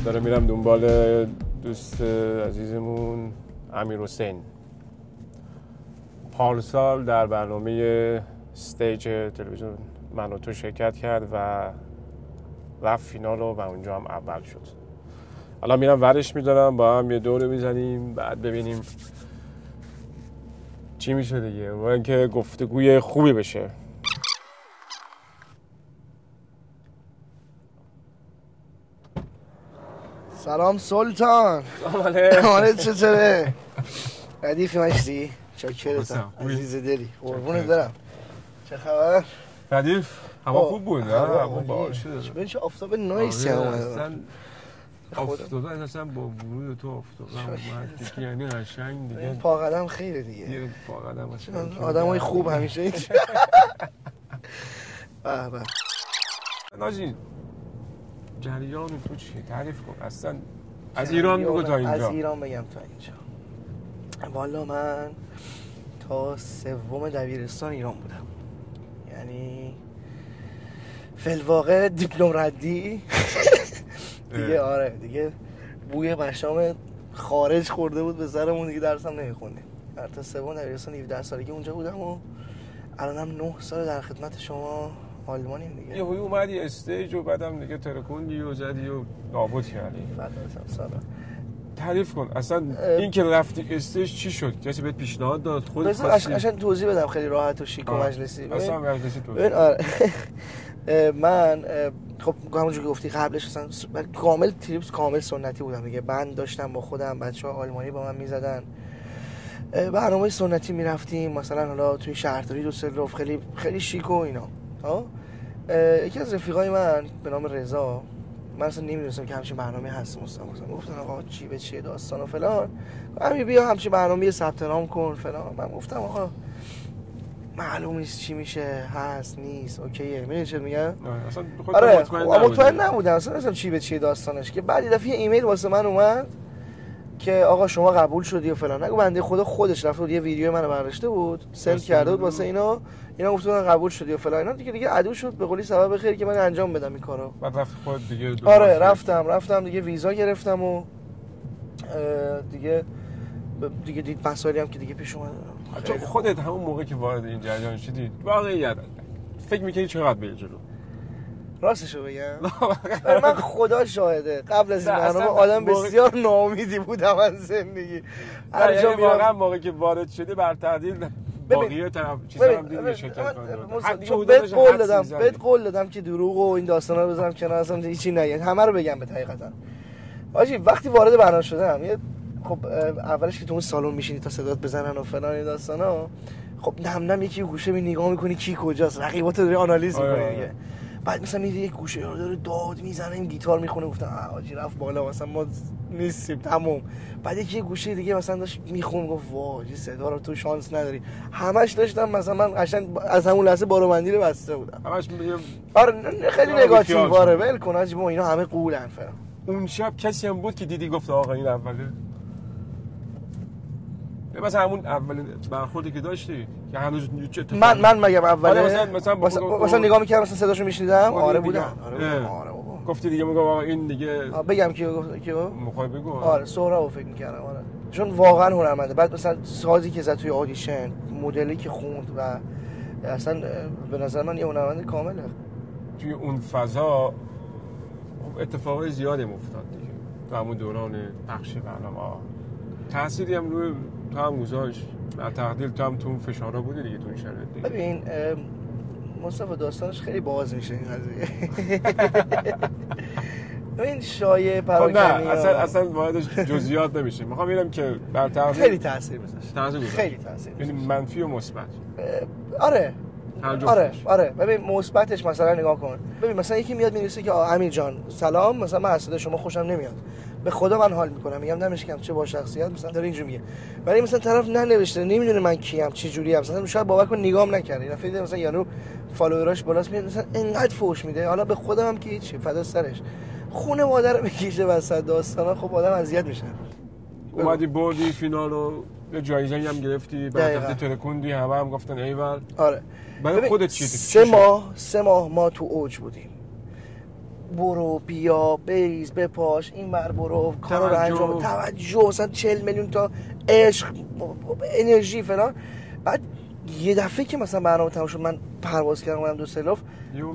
داره میرم دنبال دوست عزیزمون امیرحسین. پارسال در برنامه استیج تلویزیون من و تو شرکت کرد و رفت فینال و اونجا هم اول شد. الان میرم ورش میدارم، با هم یه دوره میزنیم، بعد ببینیم چی میشه دیگه، و اینکه گفتگوی خوبی بشه. سلام سلطان. سلام علیکم. حالت چطوره؟ ردیفی مشتی؟ چاکرتم عزیز دلی، قربونت برم. چه خبر؟ ردیف هوا خوب بود، هوا باحال شده. ببین چه آفتاب نایسی اومده. افتادن اصلا با ورود تو افتادن اومد دیگه، یعنی قشنگ دیگه. پا قدم خیره دیگه. پا قدم اصلا آدمای خوب همیشه این. به به. ناجی جریان تو چیه؟ تعریف کن اصلا. از ایران بگو تا اینجا. از ایران بگم تا اینجا. والا من تا سوم دبیرستان ایران بودم، یعنی فی‌الواقع دیپلم ردی دیگه. آره دیگه بوی مشام خارج خورده بود به سرمون دیگه، درسم نمیخوندیم. تا سوم دبیرستان 17 سالگی اونجا بودم و الانم 9 سال در خدمت شما آلمانیم دیگه. یه اومدی استیج و بعدم دیگه ترکوندی و زدی و نابود کردی. فداتم سلام. تعریف کن اصلا این که رفتی استیج چی شد؟ کسی بهت پیشنهاد داد؟ خودت خواستی؟ اصلا توضیح بدم خیلی راحت و شیک و مجلسی. اصلا مجلسی توضیح. آره. من خب همونجوری که گفتی قبلش اصلا کامل تریپس کامل سنتی بودم دیگه. بند داشتم با خودم، بچه‌ها آلمانی با من میزدن، برنامه سنتی میرفتیم مثلا حالا توی شهرداری دوسلدورف، خیلی خیلی شیک و اینا. یکی از رفیقای من به نام رضا، من اصلا نمیدونستم که همچین برنامه هست. گفتن آقا چی به چیه داستان و فلان، همین بیا همچین برنامه ثبت نام کن فلان. من گفتم آقا معلوم نیست چی میشه، هست نیست اوکیه. میدونی چه میگم؟ اصلا آره مطمئن نبودم اصلا چی به چیه داستانش. که بعد یه دفعه ایمیل واسه من اومد که آقا شما قبول شدی و فلان. نگو بنده خدا خودش رفته بود یه ویدیو منو برداشته بود سند کرده بود واسه اینا گفتن قبول شدی و فلان. اینا دیگه عدو شد به قولی سبب خیر که من انجام بدم این کارو. بعد رفت خود دیگه. آره رفتم دیگه ویزا گرفتم و دیگه دید مسائلی هم که دیگه پیش اومد. تو خودت همون موقع که وارد این جریان شدی واقعیت فکر می‌کنی چقدر به جلو؟ راستشو بگم من خدا شاهده قبل از این برنامه آدم بسیار ناامیدی بودم از زندگی. هر جا واقعا موقعی که وارد شدی بر تعدیل باقی طرف چیزا هم دیگه شرکت کنم. بهت قول دادم که دروغ و این داستانا رو بذارم کنار، اصلا هیچی نگم، همه رو بگم به حقیقتا. آجی وقتی وارد برنامه شدم خب اولش که تو اون سالن میشینی تا صدات بزنن و فلان این داستانا، خب نم یکی گوشه می نگاه میکنی کی کجاست، رقیباتو داری آنالیز میکنی دیگه. بعد مثلا میری یک گوشه رو داره داد میزنه، این گیتار میخونه، گفتم آجی رفت بالا مثلا ما نیستیم تموم. بعد یکی گوشه دیگه مثلا داشت میخون، گفت واجی صدا رو تو شانس نداری. همش داشتم مثلا من قشنگ از همون لحظه بارومندی رو بسته بودم. همش آره خیلی نگاتیو آره ول کن آجی با اینا همه قولن فهم. اون شب کسی هم بود که دیدی گفت آقا این اوله؟ مثلا همون اولین برخوردی که داشتی که هنوز چه من مگم اوله مثلا نگاه می‌کردم مثلا صداشو میشنیدم. آره بودم. آره بابا گفتی دیگه میگم آقا این دیگه بگم کیو میخوای بگو. آره سهرابو فکر می‌کردم. آره چون واقعا هنرمنده. بعد مثلا سازی که زد توی آدیشن، مدلی که خوند و اصلا به نظر من یه هنرمند کامله. توی اون فضا اتفاقای زیادی افتاد دیگه تو همون دوران پخش برنامه‌ها. تأثیری هم روی تو هم گذاشت، در تقدیر تو هم تو اون فشارها بودی دیگه تو این شرایط دیگه. ببین مصطفی داستانش خیلی باز میشه این قضیه. ببین شایعه پراکنی نه اصلا واردش جزئیات نمیشه. میخوام ببینم که بر تقدیر خیلی تاثیر گذاشت. خیلی تاثیر یعنی منفی و مثبت. آره ببین مثبتش مثلا نگاه کن. ببین مثلا یکی میاد می‌نویسه که امیر جان سلام، مثلا من از شما خوشم نمیاد، به خدا من حال میکنم، میگم نمیشکم چه با شخصیت مثلا داره اینجوری میگه. ولی مثلا طرف ننوشته، نمیدونه من کیم چه جوری ام، مثلا شاید باور کن نگام نکرده، اینا فکر مثلا یارو فالووراش بالاست میاد مثلا انقدر فوش میده. حالا به خودم هم که هیچ فدا سرش خونه مادر میکشه وسط داستانا، خب آدم اذیت میشه. اومدی بردی فینالو، یه جایزه‌ای هم گرفتی، بعد ترکوندی، همه هم گفتن ایول. آره برای خودت چی؟ 3 ماه ما تو اوج بودیم. برو بیا بریز بپاش این ور برو کارو رو انجام توجه مثلا 40 میلیون تا عشق انرژی فلان. بعد یه دفعه که مثلا برنامه تموم شد من پرواز کردم اومدم دوسلدورف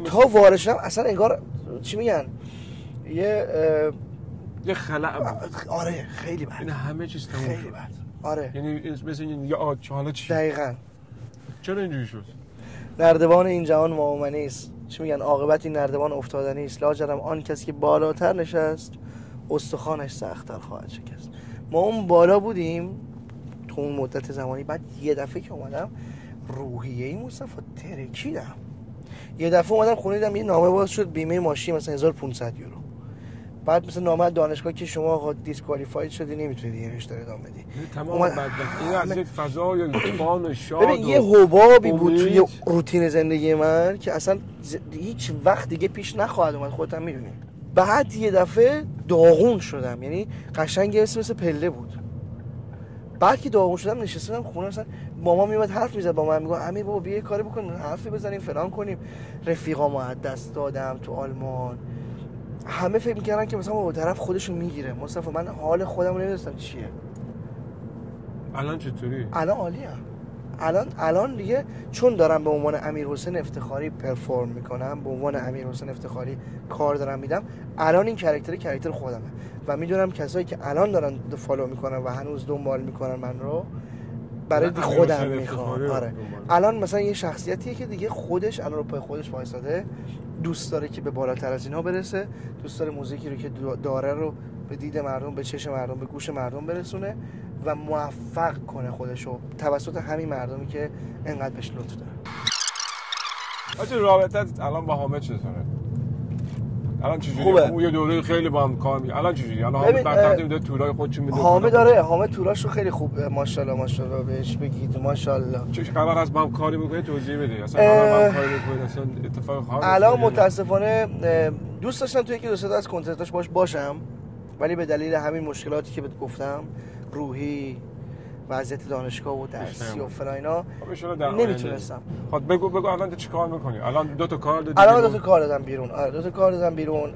تا وارد شدم اصلا انگار چی میگن یه خلأ بود. آره خیلی بد. این همه چیز تموم خیلی شد. بد. آره یعنی مثل این یه حالا چی؟ دقیقاً. چرا اینجوری شد؟ نردبان این جهان معامنه است. چی میگن عاقبت این نردبان افتادنی است. لاجرم آن کسی که بالاتر نشست استخوانش سخت‌تر خواهد شکست. ما اون بالا بودیم تو اون مدت زمانی. بعد یه دفعه که اومدم روحیه مصطفی ترکیدم. یه دفعه اومدم خونه دیدم یه نامه باز شد بیمه ماشین مثلا 1500 یورو. بعد مثلا نامه دانشگاه که شما آقا دیسکوالیفاید شدی نمیتونی دیگه رشته ادامه بدی. تمام بدبختی این از یک فضای لطفان و شاد. ببین یه حبابی بود توی روتین زندگی من که اصلا هیچ وقت دیگه پیش نخواهد اومد. خودت هم میدونی. بعد یه دفعه داغون شدم. یعنی قشنگ مثل پله بود. بعد که داغون شدم نشستم خونه مثلا مامان میومد حرف میزد با من میگه امیر بابا بیا کاری بکنیم حرفی بزنیم فلان کنیم. رفیقامو از دست دادم تو آلمان. همه فکر می‌کردن که مثلا با طرف خودشو میگیره. مصطفی من حال خودم نمی‌دونستم چیه. الان چطوری؟ الان عالیم. الان دیگه چون دارم به عنوان امیرحسین افتخاری پرفورم میکنم، به عنوان امیرحسین افتخاری کار دارم میدم، الان این کاراکتر خودمه و میدونم کسایی که الان دارن فالو میکنن و هنوز دنبال میکنن من رو برای خودم میخوام. آره الان مثلا یه شخصیتیه که دیگه خودش الان رو پای خودش وایساده، دوست داره که به بالاتر از اینا برسه، دوست داره موزیکی رو که داره رو به دید مردم، به چشم مردم، به گوش مردم برسونه و موفق کنه خودشو توسط همین مردمی که انقدر بهش لطف دارن. آجی رابطت الان با حامد چطوره؟ الان چجوریه؟ خوبه. یه دوره خیلی با هم کار می‌کنه. الان چجوریه؟ الان حامد بعد میده تورای خودش میده. حامد توراشو خیلی خوب ماشاءالله بهش بگید ماشاءالله. چه قرار است با هم کاری می‌کنه توضیح بده. اصلا با هم کاری می‌کنه اصلا اتفاق خاصی. الان متاسفانه دوست داشتم توی یکی دو سه تا از کنسرتاش باشم ولی به دلیل همین مشکلاتی که بهت گفتم روحی وضعیت دانشگاه و درسی و فلان اینا نمیتونستم. خب بگو الان تو چیکار می‌کنی؟ الان دو تا کار دادی. الان 2 تا کار دادم بیرون. آره 2 تا کار دادم بیرون.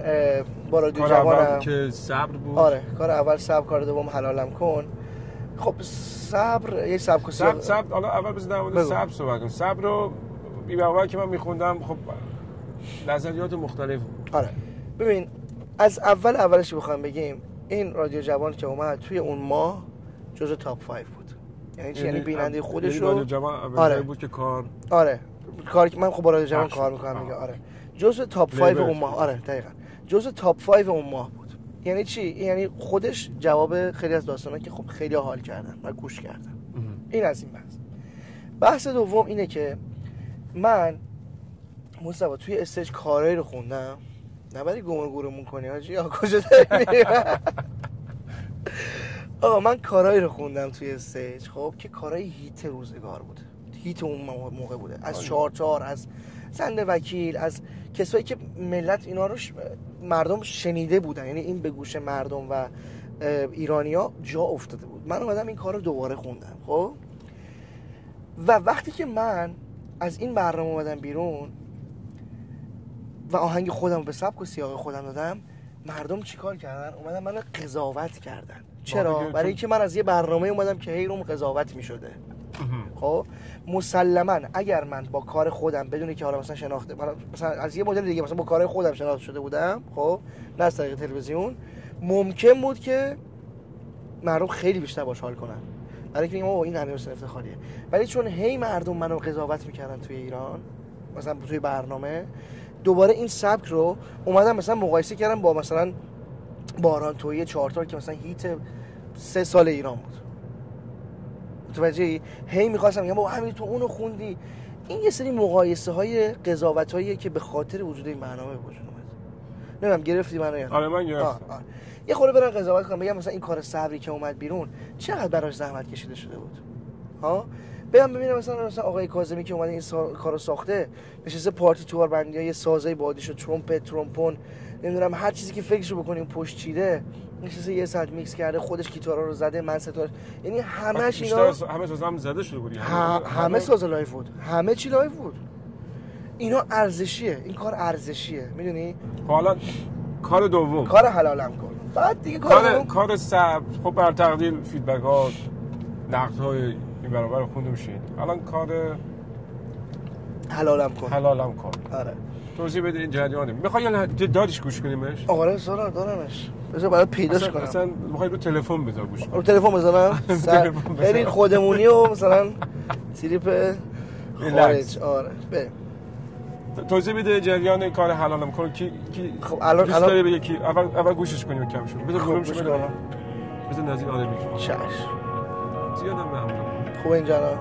با رادیو جوانم که صبر بود. آره کار اول صبر، کار دوم حلالم کن. خب صبر یه سبک و صبر حالا اول بذار در مورد صبر صحبت کنم. صبر رو این موقعی که من می‌خوندم خب نظریات مختلف بود. آره ببین از اولش بخوام بگیم این رادیو جوان که اومد توی اون ماه جزو تاپ 5 بود. یعنی بیننده خودش رو رادیو جوان اول بود که کار که من خب با رادیو جوان کار می‌کنم دیگه. آره جزو تاپ 5 اون ماه. آره دقیقاً جزو تاپ 5 اون ماه بود. یعنی چی؟ یعنی خودش جواب خیلی از داستانا که خب خیلی حال کردن و گوش کردن. این از این بحث دوم اینه که من مصطفی توی استیج کارایی رو خوندم. نبری گورمون کنی حاجی یا کجا داری میری؟ آقا من کارایی رو خوندم توی استیج خب که کارای هیت روزگار بود. هیت اون موقع بوده. از 44 از زنده وکیل، از کسایی که ملت اینا رو مردم شنیده بودن، یعنی این به گوش مردم و ایرانیا جا افتاده بود. من اومدم این کار رو دوباره خوندم خب و وقتی که من از این برنامه اومدم بیرون و آهنگ خودم به سبک و سیاق خودم دادم، مردم چیکار کردن؟ اومدن منو قضاوت کردن. چرا؟ برای اینکه من از یه برنامه اومدم که هی روم قضاوت می‌شده. خب مسلماً اگر من با کار خودم بدون که حالا مثلا شناخته مثلا از یه مدل دیگه مثلا با کار خودم شناخته شده بودم خب نه از طریق تلویزیون، ممکن بود که مردم خیلی بیشتر باش حال کنن. برای اینکه این امیرحسین افتخاریه. ولی چون هی مردم منو قضاوت می‌کردن توی ایران مثلا توی برنامه، دوباره این سبک رو اومدم مثلا مقایسه کردم با مثلا باران تویی 4 تا که مثلا هیت 3 سال ایران بود. متوجهی؟ هی می‌خواستم بگم بابا همین تو اونو خوندی. این یه سری مقایسه‌های قضاوت‌هایی که به خاطر وجود این برنامه وجود اومد. نمیدونم گرفتی منو یا نه؟ آره من گرفتم. یه خورده برام قضاوت کنم بگم مثلا این کار صبری که اومد بیرون چقدر براش زحمت کشیده شده بود. ها؟ ببینم مثلا آقای کاظمی که اومده این کارو ساخته، نشسته پارتی توار بندیای سازای بادیشو، ترومپت، ترومبون، نمیدونم هر چیزی که فکرشو بکنیم پشت چیده، نشسته یه ساعت میکس کرده، خودش گیتارا رو زده، من ستار، یعنی همش اینا همه سازم زده شده بود. همه ساز لایو بود، همه چی لایو بود. اینا ارزشیه، این کار ارزشیه، میدونی؟ حالا کار دوم، کار حلالم کن. بعد دیگه کار سبز. خب بر تقدیر فیدبک ها، نقد های این برابر خوندم شید. الان کار حلالم کن. آره. توضیح بده این جریانه. میخوای یا دادیش گوش کنیمش؟ آره سورا دارمش. بذار برات پیداش کنم. مثلا میخوای رو تلفن بذار گوش کن. رو تلفن بذارم؟ خیلی خودمونی و مثلا تریپ خارج. آره. بریم. توضیح بده جریان کار حلالم کن. کی خب الان داره بگه کی اول گوشش کنیم کم شو. بذار گوشش کنم. بذار نزدیک آره میکروفون. چش. زیادم ممنون. خوب اینجا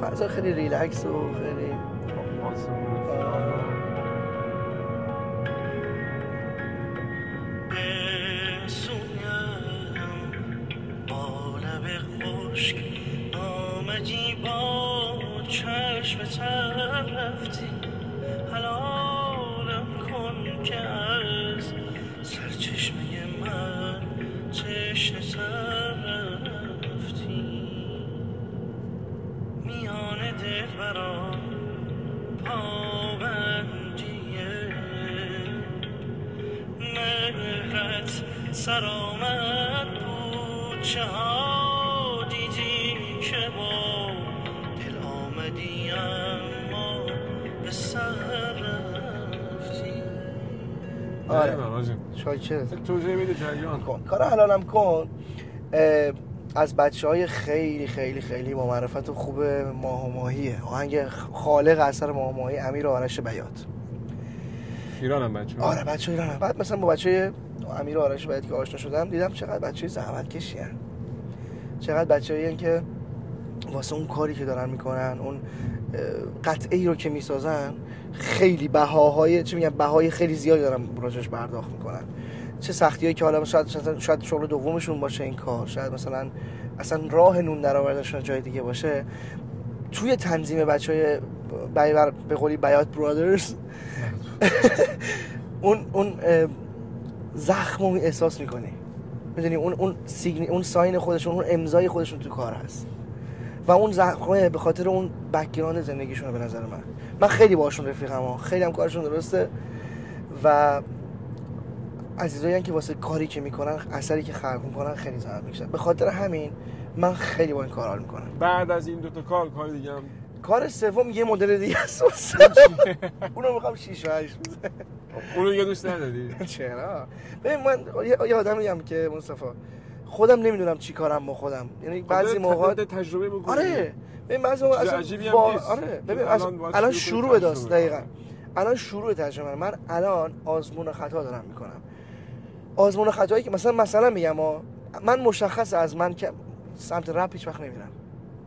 فضا خیلی ریلکس و خیلی چشم تر رفتی حلالم کن که از سرچشمه من تشنه تر رفتی میان دل برام پابندیه مهرت سر آمد بود چه ها دیدی که با اما به سر رفتی. آره شاکر. توضیح میده جریان کن. کار حلالم کن از بچه‌های خیلی خیلی خیلی با معرفت خوب ماه و ماهیه. آهنگ خالق اثر ماه و ماهی امیر و آرش بیات. ایرانم بچه‌ها. آره بچه‌ها ایرانم. بعد مثلا با بچه‌های امیر و آرش بیات که آشنا شدم دیدم چقدر بچه‌ای زحمت کشیان. چقدر بچه‌ای که واسه اون کاری که دارن میکنن، اون قطعه‌ای رو که میسازن خیلی بهای خیلی زیادی دارن راجعش پرداخت میکنن. چه سختیایی که حالا شاید شغل دومشون باشه این کار، شاید مثلا اصلا راه نون درآوردنشون جای دیگه باشه، توی تنظیم بچهای به قولی بیات برادرز اون زخمو احساس میکنی، میدونی اون ساین خودشون، اون امضای خودشون تو کار هست و اون زخمه به خاطر اون بک‌گراند زندگیشونه. به نظر من خیلی باشون رفیقم، خیلی هم کارشون درسته و عزیزایی که واسه کاری که میکنن، اثری که خلق میکنن خیلی زحمت میکشن. به خاطر همین من خیلی با این کار حال میکنم. بعد از این دوتا کار دیگه هم کار سوم یه مدل دیگه است. اونو میخوام 6 و 8 بزنم. اونو یه دوست نداری؟ چرا؟ ببین من یه آدمیم که مصطفی خودم نمیدونم چی کارم با خودم، یعنی بعضی موقع تجربه میکنی. آره ببین بعضی موقع آره ببین الان شروع داست دقیقاً. الان شروع تجربه من الان آزمون خطا دارم میکنم. آزمون خطایی که مثلا میگم من مشخص از من که سمت رپ هیچ وقت نمیرم.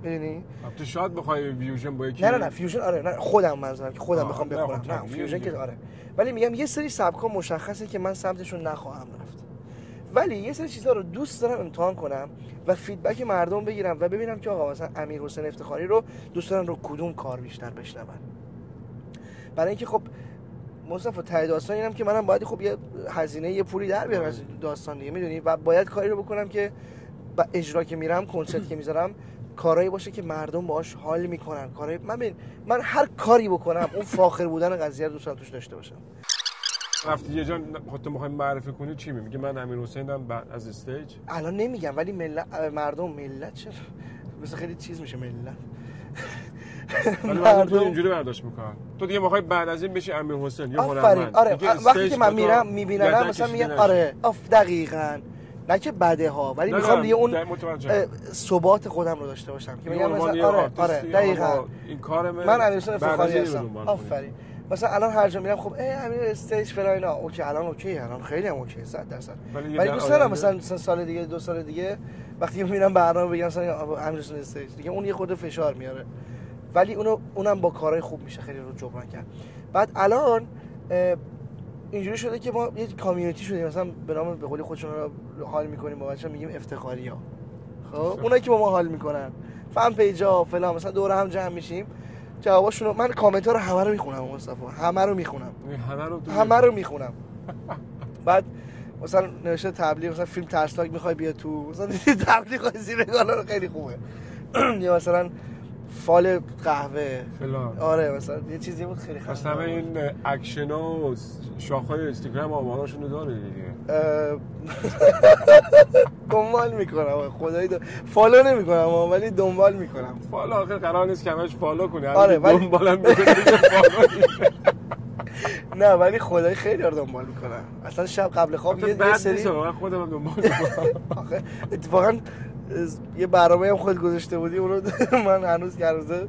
میدونی؟ تو شاید بخوای فیوژن با یکی نه فیوژن آره نه خودم منظورم که خودم بخوام بخونم. نه فیوژن که آره. ولی میگم یه سری سبک‌ها مشخصه که من سمتشون نخواهم رفت. ولی یه سری چیزا رو دوست دارم امتحان کنم و فیدبک مردم بگیرم و ببینم که آقا مثلا امیرحسین افتخاری رو دوست دارن رو کدوم کار بیشتر بشنون. برای اینکه خب مصطفی ته داستان اینم که منم باید خب یه هزینه یه پولی در بیارم از داستان دیگه، میدونی، و باید کاری رو بکنم که اجرا که میرم، کنسرت که میذارم، کارایی باشه که مردم باهاش حال میکنن. کارایی من هر کاری بکنم اون فاخر بودن قضیه رو دوست توش داشته باشم. وقتی یه جان خودت میخوای معرفی کنی چی میگی؟ من امیرحسینم از استیج الان نمیگم، ولی ملت چه مثلا خیلی چیز میشه ملت. ولی مردم اینجوری برداشت میکنن. تو دیگه میخوای بعد از این بشی امیرحسین یا هنرمند. آره وقتی که من میرم میبینم مثلا میگم آره دقیقاً، نه که بده ها، ولی میخوام دیگه اون ثبات خودم رو داشته باشم که میگم مثلا آره دقیقاً این کار من امیرحسین افتخاری هستم. آفرین. مثلا الان هر جا میرم خب امیر استیج فلان اینا اوکی، الان خیلی هم اوکی 100%. ولی دوست دارم مثلا سال دیگه 2 سال دیگه وقتی میرم برنامه بگم مثلا امیرحسین استیج دیگه، اون یه خورده فشار میاره، ولی اونم با کارهای خوب میشه خیلی رو جبران کرد. بعد الان اینجوری شده که ما یه کامیونیتی شدیم، مثلا به نام به قولی خودشون رو حال میکنیم با بچه‌ها، میگیم افتخاریا. خب اونایی که با ما حال میکنن فن پیجا فلان، مثلا دور هم جمع میشیم، جواباشونو من کامنت ها رو همه رو میخونم مصطفی، همه رو میخونم. بعد مثلا نوشته تبلیغ، مثلا فیلم ترسناک میخوای بیا تو، مثلا تبلیغ زیر کالا خیلی خوبه. یا مثلا فال قهوه فلان. آره مثلا یه چیزی بود خیلی خنده مثلا این اکشن‌ها و شاخه‌های اینستاگرام آماراشون رو داره دیگه. دنبال میکنم خدایی فالو نمیکنم ولی دنبال میکنم. فالو آخر قرار نیست که همش فالو کنه. آره ولی دنبالم میکنه فالو نه ولی خدایی خیلی رو دنبال میکنم. اصلا شب قبل خواب یه سری من خودم هم دنبال میکنم. آخه اتفاقا یه برنامه هم خود گذاشته بودی اون رو من هنوز گرزه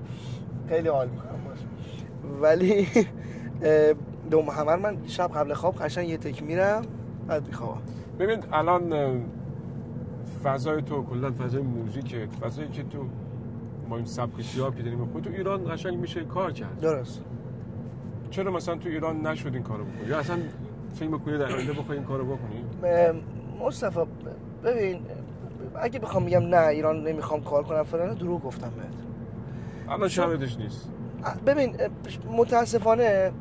خیلی حال میکنم باشه. ولی همه من شب قبل خواب قشنگ یه تک میرم بعد میخوام. ببین الان فضای تو کلا فضای موزیکت، فضایی که تو ما این سبک سیاه که داریم خود تو ایران قشنگ میشه کار کرد. درست. چرا مثلا تو ایران نشد این کارو بکنی؟ یا اصلا فکر می‌کنی در آینده بخوای این کارو بکنی؟ مصطفی ببین اگه بخوام بگم نه ایران نمیخوام کار کنم فلان دروغ گفتم بهت. الان شاهدش نیست. ببین متاسفانه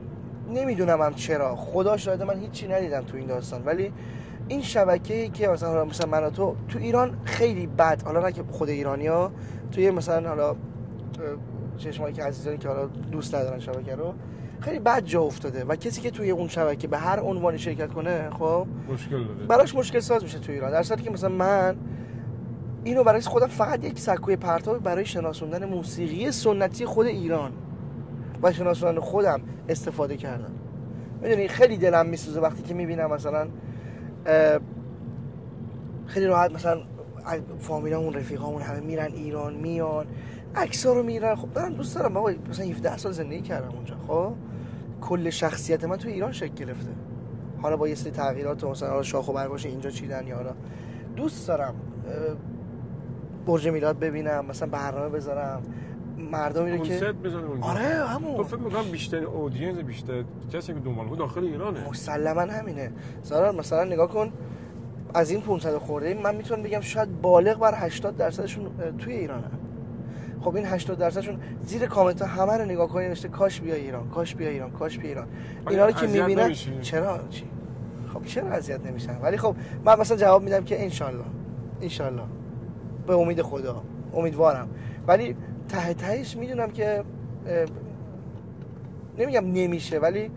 نمیدونم هم چرا خدا شاهده من هیچی ندیدم تو این داستان ولی این شبکه‌ای که مثلا من و تو ایران خیلی بد حالا نه که خود ایرانی‌ها توی مثلا حالا چشمایی که عزیزانی که حالا دوست ندارن شبکه رو خیلی بد جا افتاده و کسی که توی اون شبکه به هر عنوانی شرکت کنه خب مشکل داره براش مشکل ساز میشه تو ایران. در صورتی که مثلا من اینو برای خودم فقط یک سکوی پرتاب برای شناسوندن موسیقی سنتی خود ایران و شناسوندن خودم استفاده کردم. میدونی خیلی دلم میسوزه وقتی که میبینم مثلا خیلی راحت مثلا فامیلامون رفیقامون همه میرن ایران میان عکس‌ها رو میرن. خب دارم دوست دارم بابا مثلا 17 سال زندگی کردم اونجا خب کل شخصیت من تو ایران شکل گرفته حالا با یه سری تغییرات مثلا حالا شاخ و برگاش اینجا چیدن یا حالا دوست دارم برج میلاد ببینم مثلا برنامه بذارم مردمی رو که کنسرت بزنه اونجا. آره همون تو فکر می‌کنم بیشتر اودینس بیشتر کسی که دنبال بود داخل ایرانه. مسلماً همینه. مثلا نگاه کن از این 500 خورده من میتونم بگم شاید بالغ بر 80%شون توی ایرانن. خب این 80%شون زیر کامنت ها همه رو نگاه کنین نوشته کاش بیا ایران کاش بیا ایران کاش بیا ایران. اینا رو که میبینن چرا چی خب چرا اذیت نمیشن؟ ولی خب من مثلا جواب میدم که انشالله به امید خدا امیدوارم ولی ته تهش میدونم که نمیگم نمیشه ولی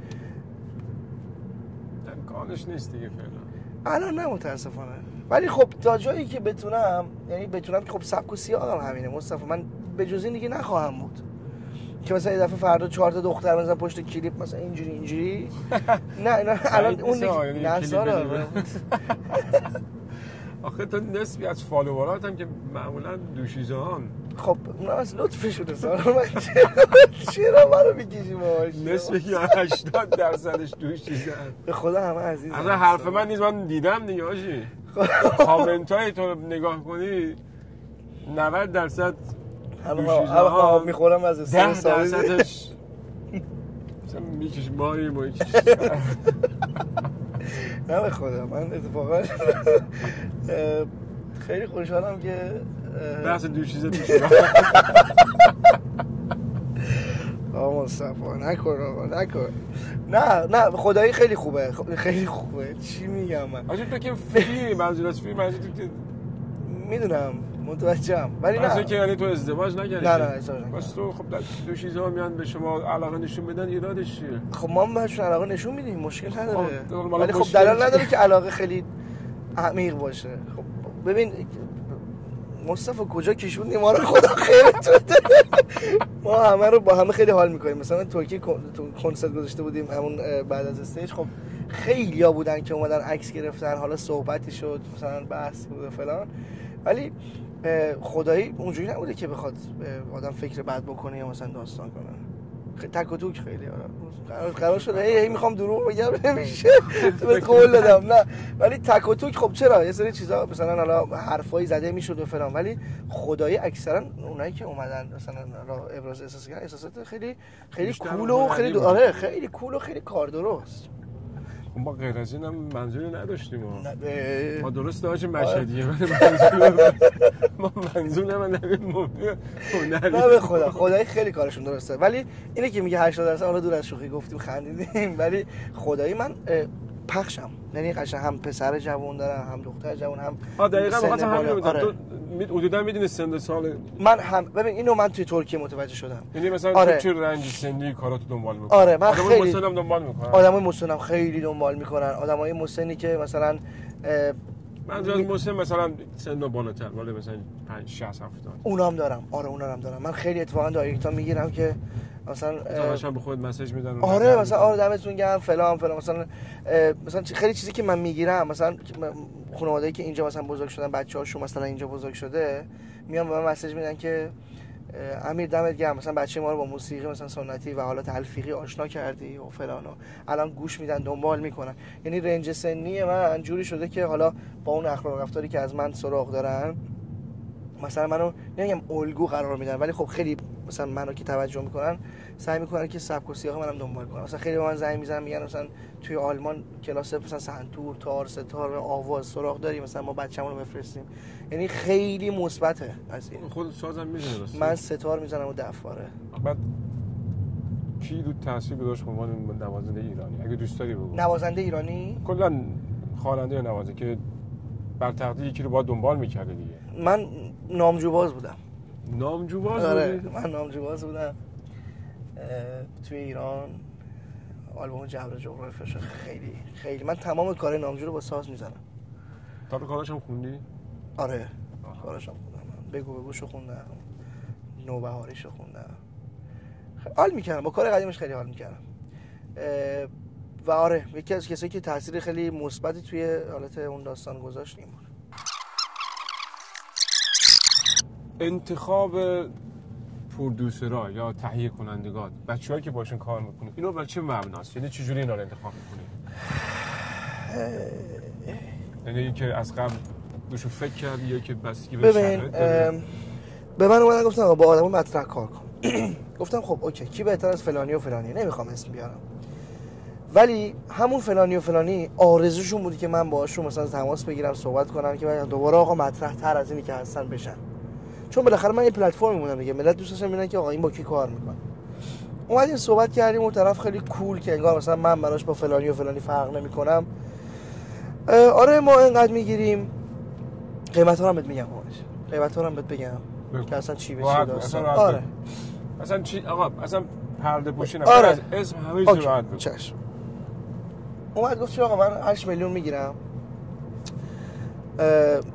امکانش نیست دیگه فعلا الان نه متاسفانه. ولی خب تا جایی که بتونم یعنی بتونم که خب سبک و سیاقم همینه مصطفی من به جز این دیگه نخواهم بود که مثلا یه دفعه فردا 4 تا دختر مثلا پشت کلیپ مثلا اینجوری نه الان اون دیگه نساره. آخه تو نسبی از فالوورات هم که معمولا دوشیزه‌ان خب اونا از لطفشونه سارا من چرا منو میکشی باهاش نسبی که 80%ش دوشیزه‌ان به خدا همه عزیزم. اصلا حرف من نیست من دیدم دیگه هاشی کامنت های تو نگاه کنی 90% همه میخورم از استرس 10%ش مثلا میکش ماری با یکیش نه به خدا من اتفاقا خیلی خوشحالم که بحث دوشیزه میشه مصطفی نکن نه خدایی خیلی خوبه چی میگم من آجه تو که فری منظور از فری منظور تو که میدونم متوجهم ولی نه منظور که یعنی تو ازدواج نکردی نه ازدواج نکردم بس تو خب دو چیزا میان به شما علاقه نشون بدن ایرادش چیه؟ خب ما بهشون علاقه نشون میدیم مشکل نداره ولی خب دلیل نداره که علاقه خیلی عمیق باشه. خب ببین مصطفی کجا کشوندی ما رو خدا خیرت بده ما همه رو با همه خیلی حال میکنیم. مثلا ترکیه کنسرت گذاشته بودیم همون بعد از استیج خب خیلیا بودن که اومدن عکس گرفتن حالا صحبتی شد مثلا بحث بود فلان ولی خدایی اونجوری نبوده که بخواد آدم فکر بد بکنه یا مثلا داستان کنه. تک و توک خیلی قرار شده هی میخوام دروغ بگم نمیشه تو بهت قول دادم نه ولی تک و توک خب چرا یه سری چیزا مثلا حالا حرفایی زده میشد و فلان ولی خدایی اکثرا اونایی که اومدن مثلا ابراز احساس کردن احساسات خیلی کول و خیلی آره خیلی کول و خیلی کار درست. ما غیر از این هم منظوری نداشتیم ما درست داشت مشهدیه ما منظور من نه به خدا خدایی خیلی کارشون درسته ولی اینه که میگه 80% حالا دور از شوخی گفتیم خندیدیم ولی خدایی من پخشم، یعنی قشنگ هم پسر جوان دارم هم دختر جوان هم دقیقاً سن وقتی همین بالا. میگم تو حدودا میدونی سن سال من هم ببین اینو من توی ترکیه متوجه شدم. یعنی مثلا آره. تو چه رنج سنی کاراتو دنبال میکنی؟ آره من خیلی مسنم دنبال میکنم. آدمای مسنم خیلی دنبال میکنن، آدمای مسنی که مثلا من جز مسن مثلا سن بالاتر ولی مثلا 5 60 70 اونام دارم. آره اونام دارم. من خیلی اتفاقا دایرکت ها میگیرم که مثلا به خود مسیج میدن. آره مثلا آره دمتون گرم فلان مثلا خیلی چیزی که من میگیرم، مثلا خانواده‌ای که اینجا مثلا بزرگ شدن، بچه‌هاشون مثلا اینجا بزرگ شده، میان به من مسیج میدن که امیر دمت گرم، مثلا بچه ما رو با موسیقی مثلا سنتی و حالا تلفیقی آشنا کردی و فلان و الان گوش میدن دنبال میکنن. یعنی رنج سنی من جوری شده که حالا با اون اخلاق و رفتاری که از من سراغ دارن مثلا منو نمیگم الگو قرار میدن، ولی خب خیلی مثلا منو که توجه میکنن سعی میکنن که سبک و سیاق منم دنبال کنن. مثلا خیلی به من زنگ میزنن میگن مثلا توی آلمان کلاس مثلا سنتور، تار، ستار، آواز سراغ داری، مثلا ما بچه‌مون رو بفرستیم. یعنی خیلی مثبته از این. خود سازم میزنه؟ من ستار میزنم و دفاره. بعد کی رو تاثیر گذاشت به عنوان نوازنده ایرانی؟ اگه دوست داری بگو. نوازنده ایرانی؟ کلا خواننده یا نوازنده که بر تقدیر یکی رو باید دنبال می‌کرده دیگه. من نامجوباز بودم. نامجوباز؟ آره من نامجوباز بودم توی ایران. آلبوم جبر جغرافیاش خیلی من تمام کار نامجو رو با ساز میزنم. تا به کاراشم خوندی؟ آره کاراشم خوندم. بگوشو خوندم، نوبهاریشو خوندم. حال میکردم با کار قدیمش، خیلی حال میکردم. و آره یکی از کسایی که تاثیر خیلی مثبتی توی حالت اون داستان گذاشت این بود. انتخاب پرودوسرها یا تهیه کنندگان، بچه‌هایی که باشون کار میکنی، اینو بر چه مبناست؟ یعنی چجوری اینا رو انتخاب میکنی؟ یعنی اینکه از قبل روشو فکر کردی یا که بستگی به شرایط داره؟ به من اومدن گفتن با آدمو مطرح کار کن. گفتم خب اوکی کی بهتر از فلانی و فلانی، نمیخوام اسم بیارم، ولی همون فلانی و فلانی آرزوشون بودی که من باهاشون مثلا تماس بگیرم، صحبت کنم که دوباره آقا مطرح تر از اینی که هستن بشن. چون بالاخره من یه پلتفرمی بودم دیگه، ملت دوست داشتن ببینن که آقا این با کی کار میکنه. اومدیم صحبت کردیم، اون طرف خیلی کول که انگار مثلا من براش با فلانی و فلانی فرق نمیکنم. آره ما اینقدر میگیریم، قیمتا رو هم بهت میگم، قیمتا رو هم بهت بگم که اصلا چی بشه داستان. آره اصلا چی آقا، اصلا پرده پوشی نکنه. آره. از اسم همه چیز راحت بگو. چشم. اومد گفت آقا من 8 میلیون میگیرم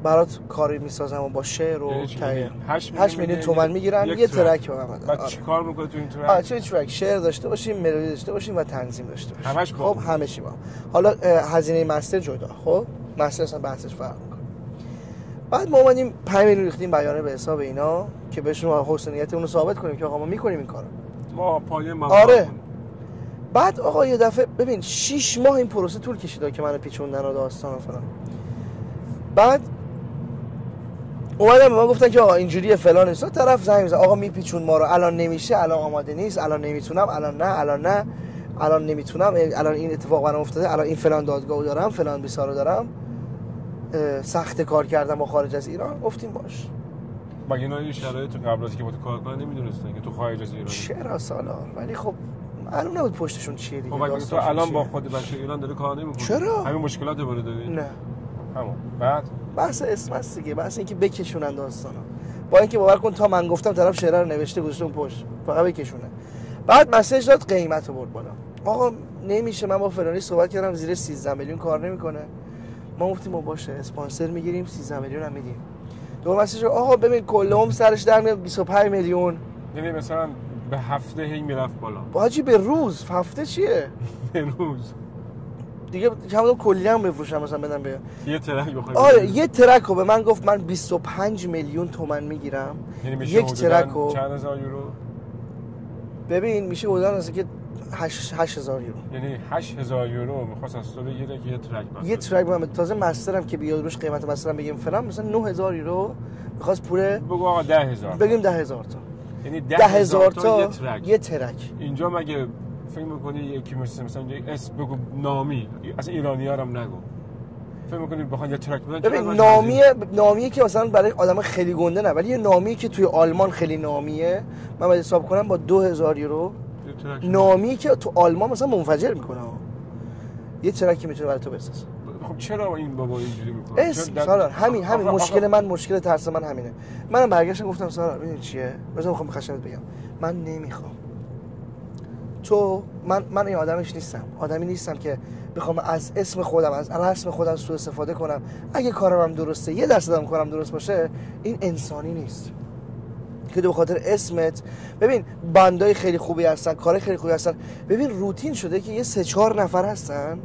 برات کاری میسازم و با شعر و تایید 8 میلیون تومان میگیرم یه ترک به من بده. بعد چیکار میکنه تو این ترک؟ چه ترک؟ شعر داشته باشیم، ملودی داشته باشیم و تنظیم داشته باشیم. همش با خب همه چی با. حالا هزینه مستر جدا، خب مستر اصلا بحثش فرق میکنه. بعد ما اومدیم 5 میلیون ریختیم بیانیه به حساب اینا که بهشون حسنیتمون رو ثابت کنیم که آقا ما میکنیم این کارو. ما پایه ما. آره. بعد آقا یه دفعه ببین 6 ماه این پروسه طول کشید که منو پیچوندن و داستان و فلان. بعد اومدن به ما گفتن که آقا اینجوریه فلان نیست. طرف زنگ میزنه آقا میپیچون ما رو، الان نمیشه، الان آماده نیست، الان نمیتونم، الان نمیتونم، الان این اتفاق برام افتاده، الان این فلان دادگاهو دارم، فلان بیسارو دارم، سخت کار کردم با خارج از ایران. گفتیم باش. مگه اینا این شرایط قبل از اینکه با تو کار کنن نمیدونستن که تو خارج از ایران؟ چرا سالار، ولی خب معلوم نبود پشتشون چیه دیگه. خب اگه تو الان با خود بچه ایران داره کار نمی‌کنی، چرا؟ همین مشکلات رو داری؟ نه همون بعد بحث اسم است دیگه، بحث اینکه بکشونن داستانا. با اینکه باور کن تا من گفتم طرف شعر رو نوشته گذاشته اون پشت، فقط بکشونه. بعد مسیج داد قیمت رو برد بالا. آقا نمیشه، من با فلانی صحبت کردم زیر 13 میلیون کار نمیکنه. ما گفتیم ما باشه اسپانسر میگیریم 13 میلیون هم میدیم. دو مسیج آقا ببین کلهم سرش در میاد 25 میلیون. یعنی مثلا به هفته هی میرفت بالا. باجی به روز، هفته چیه؟ به روز. دیگه چند کلی هم بفروشم مثلا بدم به یه ترک بخوام. آره یه ترک رو به من گفت من 25 میلیون تومان میگیرم. یعنی یک ترک رو چند هزار یورو؟ ببین میشه حدودا مثلا که 8000 یورو. یعنی 8000 یورو می‌خواست از تو بگیره که یه ترک بسازه. یه ترک من تازه مسترم که بیاد روش قیمت مسترم بگیم فلان مثلا 9000 یورو می‌خواست پول بگو آقا 10000 بگیم 10000 تا. یعنی 10000 تا یه ترک. اینجا مگه فکر می‌کنی یکی مثلا یه اسم بگو نامی، اصلا ایرانی‌ها هم نگو. فکر می‌کنی بخواد یه ترک بدن؟ ببین نامیه که مثلا برای آدم خیلی گنده نه، ولی یه نامی که توی آلمان خیلی نامیه، من باید حساب کنم با 2000 یورو نامی که تو آلمان مثلا منفجر میکنه. یه ترکی میتونه برای تو بسازه. خب چرا این بابا اینجوری میکنه؟ اسم سالار همین مشکل من، مشکل ترس من همینه. منم برگشتم گفتم سالار ببین چیه؟ مثلا میخوام خشنت بگم من نمیخوام تو من این آدمش نیستم. آدمی نیستم که بخوام از اسم خودم، از رسم خودم سوء استفاده کنم. اگه کارم هم درسته، 1% هم کارم درست باشه، این انسانی نیست که تو به خاطر اسمت. ببین بندای خیلی خوبی هستن، کارهای خیلی خوبی هستن. ببین روتین شده که یه 3-4 نفر هستن،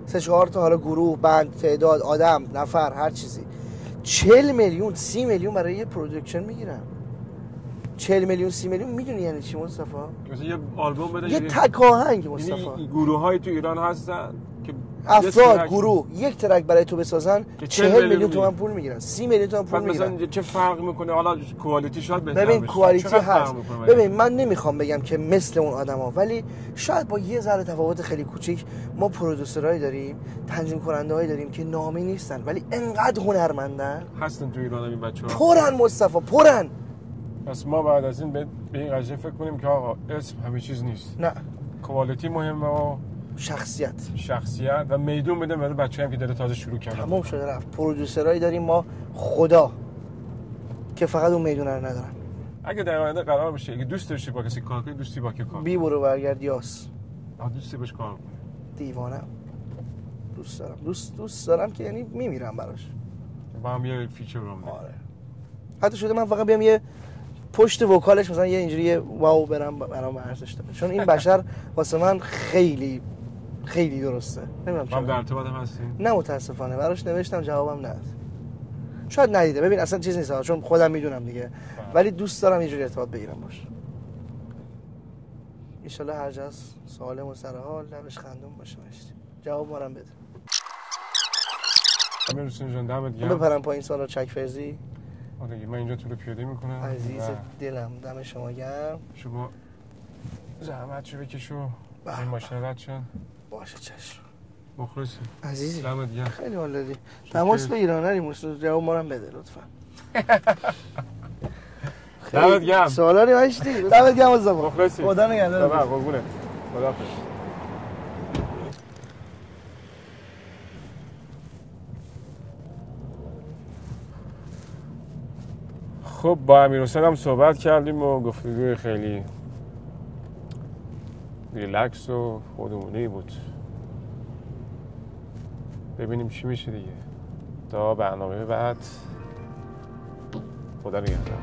3-4 تا حالا گروه، بند، تعداد، آدم، نفر، هر چیزی 40 میلیون 30 میلیون برای یه پروداکشن میگیرن. 40 میلیون 30 میلیون میدونی یعنی چی مصطفی؟ مثلا یه آلبوم بده، یه تک آهنگ مصطفی. یعنی گروه‌های تو ایران هستن که افراد گروه یک ترک برای تو بسازن 40 میلیون تومان پول میگیرن، 30 میلیون تومان پول میگیرن. مثلا چه فرق میکنه؟ حالا کوالیتی شاید بهتر ببین بشه. کوالیتی هست. ببین من من نمیخوام بگم که مثل اون آدما، ولی شاید با یه ذره تفاوت خیلی کوچیک ما پرودوسرایی داریم، تنظیم کننده‌ای داریم که نامی نیستن ولی انقدر هنرمندن هستن تو ایران این بچه‌ها. پرن مصطفی، پرن. پس ما بعد از این به این قضیه فکر کنیم که آقا اسم همه چیز نیست. نه، کوالیتی مهمه و شخصیت و میدون بده برای بچه‌ام که داره تازه شروع کردن. تمام شده رفت. پرودوسرایی داریم ما خدا که فقط اون میدونه رو ندارن. اگه در آینده قرار بشه اگه دوست داشتی با کسی کار کنی، دوستی با کی کار؟ بی برو برگرد یاس. دوستی باش کار کنی. دیوانم. دوست دارم که یعنی میمیرم براش. با هم یه فیچر رو می‌دیم. آره. حتی شده من فقط بیام یه پشت وکالش مثلا یه اینجوری واو برام ارزش داره، چون این بشر واسه من خیلی خیلی درسته. نمیدونم چرا. ما در ارتباط هم هستیم. نه متاسفانه براش نوشتم جوابم نداد. شاید ندیده. ببین اصلا چیز نیست چون خودم میدونم دیگه. ولی دوست دارم اینجوری ارتباط بگیرم باش. ان شاءالله هر جاست سالم و سر حال، لبش خندون باشه. جواب مارم بده. امیر حسین جان دمت گرم. بپرم پایین سالا چک فرزی. آره من اینجا تو رو پیاده میکنم. عزیز دلم دم شما گرم. شما زحمت شو بکشو. این ماشین رد شن. باشه چشم. مخلصی. عزیزی. دمت گرم. خیلی حال دادی. تماس بگیر نریم جواب مارم بده لطفا. دمت گرم. سوالی داشتی؟ دمت گرم مصطفی. مخلصی. خدا نگهدار. قربونت. خداحافظ. خب با امیرحسین هم صحبت کردیم و گفتگوی خیلی ریلکس و خودمونی بود. ببینیم چی میشه دیگه. تا برنامه بعد خدا نگهدار.